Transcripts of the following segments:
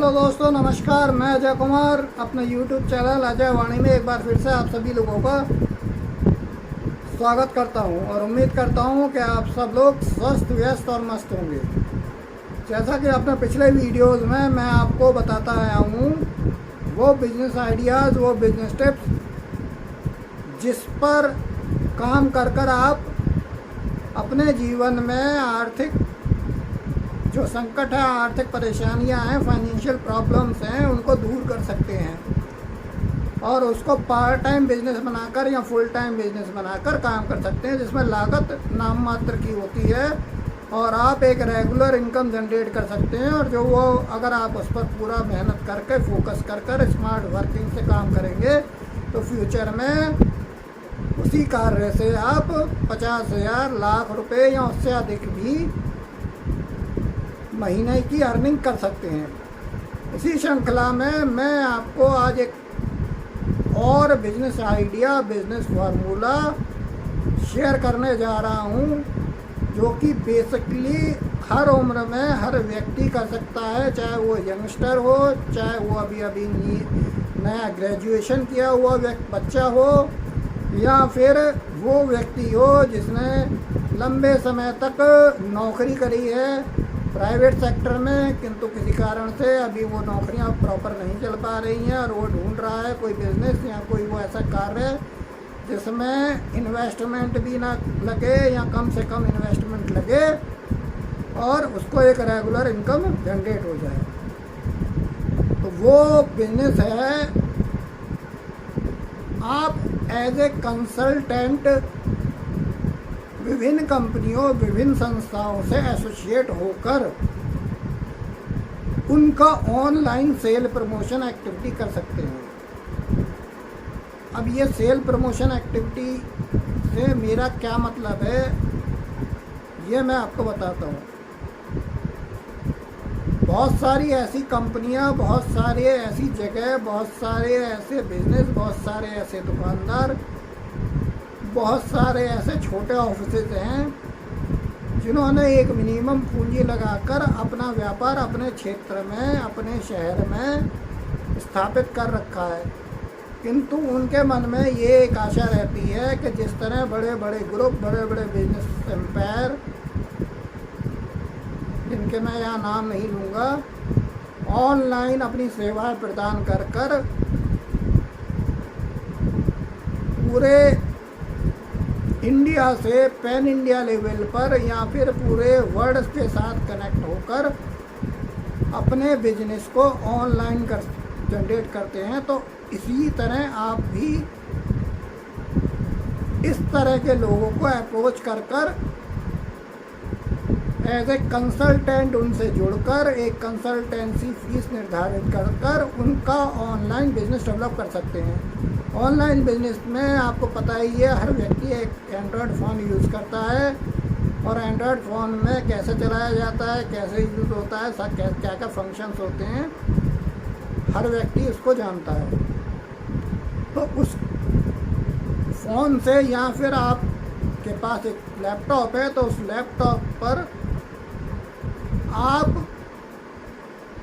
Hello दोस्तों, नमस्कार। मैं अजय कुमार अपने YouTube चैनल अजय वाणी में एक बार फिर से आप सभी लोगों का स्वागत करता हूं और उम्मीद करता हूं कि आप सब लोग स्वस्थ, व्यस्त और मस्त होंगे। जैसा कि अपने पिछले वीडियोस में मैं आपको बताता आया हूं, वो बिजनेस आइडियाज़, वो बिजनेस टिप्स जिस पर काम कर आप अपने जीवन में आर्थिक जो संकट है, आर्थिक परेशानियां हैं, फाइनेंशियल प्रॉब्लम्स हैं, उनको दूर कर सकते हैं और उसको पार्ट टाइम बिजनेस बनाकर या फुल टाइम बिजनेस बनाकर काम कर सकते हैं, जिसमें लागत नाम मात्र की होती है और आप एक रेगुलर इनकम जनरेट कर सकते हैं। और जो वो अगर आप उस पर पूरा मेहनत करके फोकस कर स्मार्ट वर्किंग से काम करेंगे तो फ्यूचर में उसी कार्य से आप 50,000, लाख रुपए या उससे अधिक भी महीने की अर्निंग कर सकते हैं। इसी श्रृंखला में मैं आपको आज एक और business idea, business formula share करने जा रहा हूं, जो कि बेसिकली हर उम्र में हर व्यक्ति कर सकता है, चाहे वो यंगस्टर हो, चाहे वो अभी नया ग्रेजुएशन किया हुआ बच्चा हो, या फिर वो व्यक्ति हो जिसने लंबे समय तक नौकरी करी है प्राइवेट सेक्टर में, किंतु किसी कारण से अभी वो नौकरियां प्रॉपर नहीं चल पा रही हैं और वो ढूंढ रहा है कोई बिजनेस या कोई वो ऐसा कार्य जिसमें इन्वेस्टमेंट भी ना लगे या कम से कम इन्वेस्टमेंट लगे और उसको एक रेगुलर इनकम जनरेट हो जाए। तो वो बिजनेस है, आप एज ए कंसल्टेंट विभिन्न कंपनियों, विभिन्न संस्थाओं से एसोसिएट होकर उनका ऑनलाइन सेल प्रमोशन एक्टिविटी कर सकते हैं। अब ये सेल प्रमोशन एक्टिविटी से मेरा क्या मतलब है, ये मैं आपको बताता हूँ। बहुत सारी ऐसी कंपनियाँ, बहुत सारे ऐसी जगह, बहुत सारे ऐसे बिजनेस, बहुत सारे ऐसे दुकानदार, बहुत सारे ऐसे छोटे ऑफिसेज हैं जिन्होंने एक मिनिमम पूंजी लगाकर अपना व्यापार अपने क्षेत्र में, अपने शहर में स्थापित कर रखा है। किंतु उनके मन में ये एक आशा रहती है कि जिस तरह बड़े बड़े ग्रुप, बड़े बड़े बिजनेस एम्पायर, जिनके मैं यहाँ नाम नहीं लूँगा, ऑनलाइन अपनी सेवाएं प्रदान कर पूरे इंडिया से पैन इंडिया लेवल पर या फिर पूरे वर्ल्ड के साथ कनेक्ट होकर अपने बिजनेस को ऑनलाइन जनरेट करते हैं, तो इसी तरह आप भी इस तरह के लोगों को अप्रोच कर एज ए कंसल्टेंट उनसे जुड़कर एक कंसल्टेंसी फीस निर्धारित कर उनका ऑनलाइन बिजनेस डेवलप कर सकते हैं। ऑनलाइन बिजनेस में आपको पता ही है, हर व्यक्ति एक एंड्रॉयड फ़ोन यूज़ करता है और एंड्रॉयड फ़ोन में कैसे चलाया जाता है, कैसे यूज़ होता है, सब क्या क्या फंक्शंस होते हैं, हर व्यक्ति उसको जानता है। तो उस फ़ोन से या फिर आपके पास एक लैपटॉप है तो उस लैपटॉप पर आप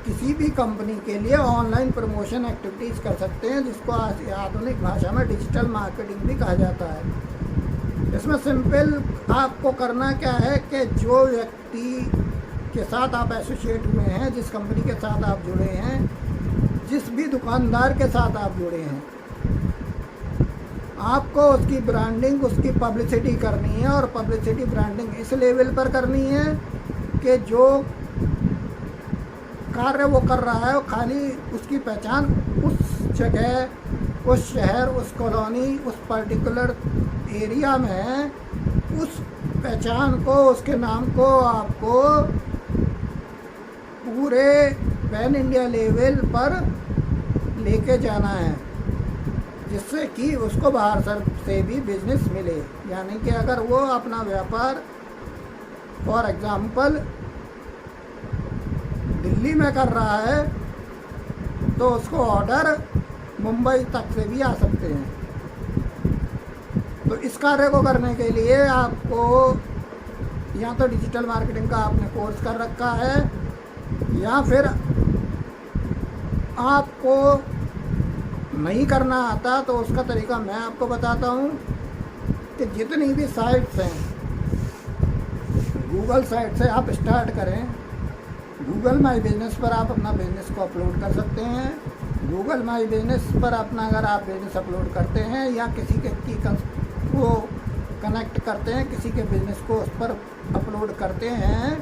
किसी भी कंपनी के लिए ऑनलाइन प्रमोशन एक्टिविटीज़ कर सकते हैं, जिसको आधुनिक भाषा में डिजिटल मार्केटिंग भी कहा जाता है। इसमें सिंपल आपको करना क्या है कि जो व्यक्ति के साथ आप एसोसिएट हुए हैं, जिस कंपनी के साथ आप जुड़े हैं, जिस भी दुकानदार के साथ आप जुड़े हैं, आपको उसकी ब्रांडिंग, उसकी पब्लिसिटी करनी है और पब्लिसिटी ब्रांडिंग इस लेवल पर करनी है कि जो कार्य वो कर रहा है वो खाली उसकी पहचान उस जगह, उस शहर, उस कॉलोनी, उस पर्टिकुलर एरिया में उस पहचान को, उसके नाम को आपको पूरे पैन इंडिया लेवल पर लेके जाना है, जिससे कि उसको बाहर से भी बिजनेस मिले। यानी कि अगर वो अपना व्यापार फॉर एग्ज़ाम्पल दिल्ली में कर रहा है तो उसको ऑर्डर मुंबई तक से भी आ सकते हैं। तो इस कार्य को करने के लिए आपको या तो डिजिटल मार्केटिंग का आपने कोर्स कर रखा है या फिर आपको नहीं करना आता तो उसका तरीका मैं आपको बताता हूँ कि जितनी भी साइट्स हैं, गूगल साइट से आप स्टार्ट करें। गूगल माई बिजनेस पर आप अपना बिजनेस को अपलोड कर सकते हैं। गूगल माई बिजनेस पर अपना अगर आप बिजनेस अपलोड करते हैं या किसी के को कनेक्ट करते हैं, किसी के बिजनेस को उस पर अपलोड करते हैं,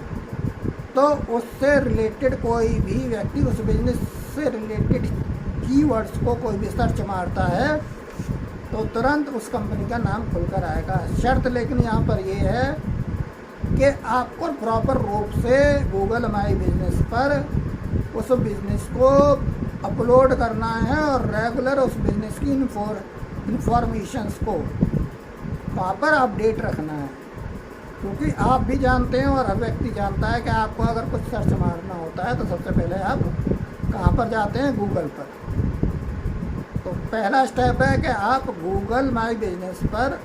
तो उससे रिलेटेड कोई भी व्यक्ति उस बिजनेस से रिलेटेड कीवर्ड्स को कोई भी सर्च मारता है तो तुरंत उस कंपनी का नाम खुलकर आएगा। शर्त लेकिन यहाँ पर ये है कि आपको प्रॉपर रूप से गूगल माई बिजनेस पर उस बिज़नेस को अपलोड करना है और रेगुलर उस बिज़नेस की इंफॉर्मेशंस को वहाँ पर अपडेट रखना है। क्योंकि आप भी जानते हैं और हर व्यक्ति जानता है कि आपको अगर कुछ सर्च मारना होता है तो सबसे पहले आप कहाँ पर जाते हैं? गूगल पर। तो पहला स्टेप है कि आप गूगल माई बिजनेस पर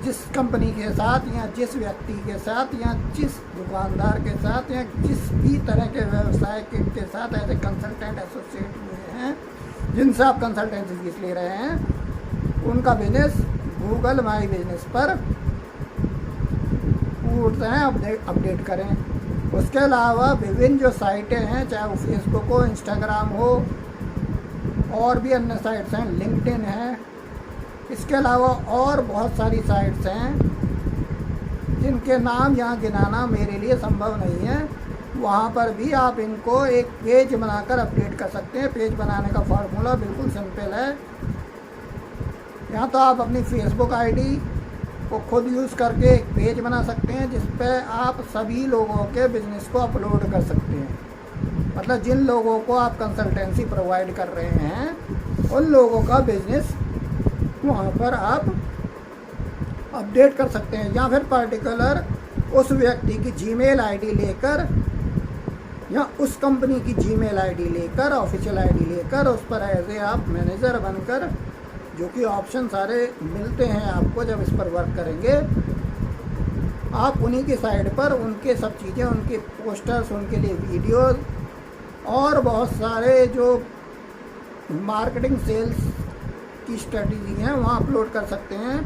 जिस कंपनी के साथ या जिस व्यक्ति के साथ या जिस दुकानदार के साथ या जिस भी तरह के व्यवसाय के साथ ऐसे कंसल्टेंट एसोसिएट हुए हैं जिनसे आप कंसल्टेंसी फीस ले रहे हैं, उनका बिजनेस गूगल माई बिजनेस पर अपडेट करें। उसके अलावा विभिन्न जो साइटें हैं, चाहे वो फेसबुक हो, इंस्टाग्राम हो, और भी अन्य साइट्स हैं, लिंक्डइन है, इसके अलावा और बहुत सारी साइट्स हैं जिनके नाम यहाँ गिनाना मेरे लिए संभव नहीं है। वहाँ पर भी आप इनको एक पेज बनाकर अपडेट कर सकते हैं। पेज बनाने का फार्मूला बिल्कुल सिंपल है। या तो आप अपनी फेसबुक आईडी को खुद यूज़ करके एक पेज बना सकते हैं जिस पे आप सभी लोगों के बिज़नेस को अपलोड कर सकते हैं। मतलब जिन लोगों को आप कंसल्टेंसी प्रोवाइड कर रहे हैं उन लोगों का बिज़नेस वहाँ पर आप अपडेट कर सकते हैं। या फिर पर्टिकुलर उस व्यक्ति की जीमेल आईडी लेकर या उस कंपनी की जीमेल आईडी लेकर, ऑफिशियल आईडी लेकर उस पर एज ए आप मैनेजर बनकर, जो कि ऑप्शन सारे मिलते हैं आपको जब इस पर वर्क करेंगे, आप उन्हीं की साइड पर उनके सब चीज़ें, उनके पोस्टर्स, उनके लिए वीडियोस और बहुत सारे जो मार्केटिंग सेल्स की स्ट्रेटजी हैं वहाँ अपलोड कर सकते हैं,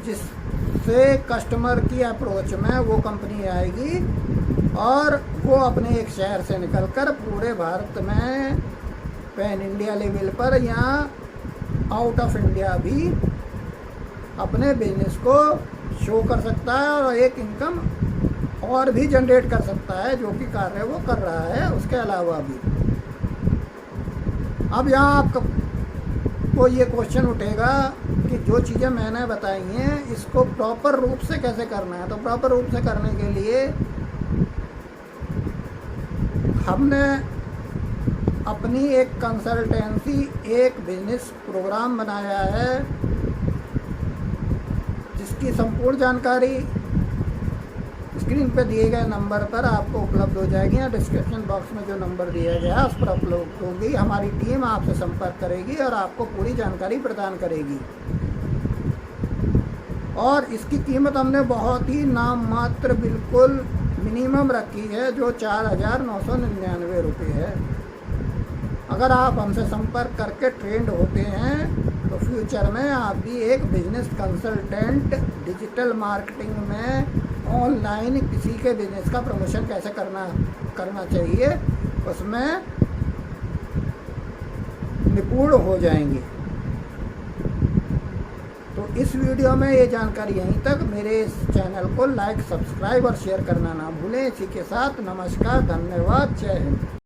जिससे कस्टमर की अप्रोच में वो कंपनी आएगी और वो अपने एक शहर से निकलकर पूरे भारत में पैन इंडिया लेवल पर या आउट ऑफ इंडिया भी अपने बिजनेस को शो कर सकता है और एक इनकम और भी जनरेट कर सकता है जो कि कार्य वो कर रहा है उसके अलावा भी। अब यहाँ आपका को ये क्वेश्चन उठेगा कि जो चीज़ें मैंने बताई हैं इसको प्रॉपर रूप से कैसे करना है। तो प्रॉपर रूप से करने के लिए हमने अपनी एक कंसल्टेंसी, एक बिजनेस प्रोग्राम बनाया है जिसकी संपूर्ण जानकारी स्क्रीन पर दिए गए नंबर पर आपको उपलब्ध हो जाएगी या डिस्क्रिप्शन बॉक्स में जो नंबर दिया गया है उस पर अपलोड होगी। हमारी टीम आपसे संपर्क करेगी और आपको पूरी जानकारी प्रदान करेगी। और इसकी कीमत हमने बहुत ही नाम मात्र बिल्कुल मिनिमम रखी है जो 4,999 रुपये है। अगर आप हमसे संपर्क करके ट्रेंड होते हैं तो फ्यूचर में आप भी एक बिजनेस कंसल्टेंट डिजिटल मार्केटिंग में ऑनलाइन किसी के बिजनेस का प्रमोशन कैसे करना चाहिए उसमें निपुण हो जाएंगे। तो इस वीडियो में ये जानकारी यहीं तक। मेरे इस चैनल को लाइक, सब्सक्राइब और शेयर करना ना भूलें। इसी के साथ नमस्कार, धन्यवाद, जय हिंद।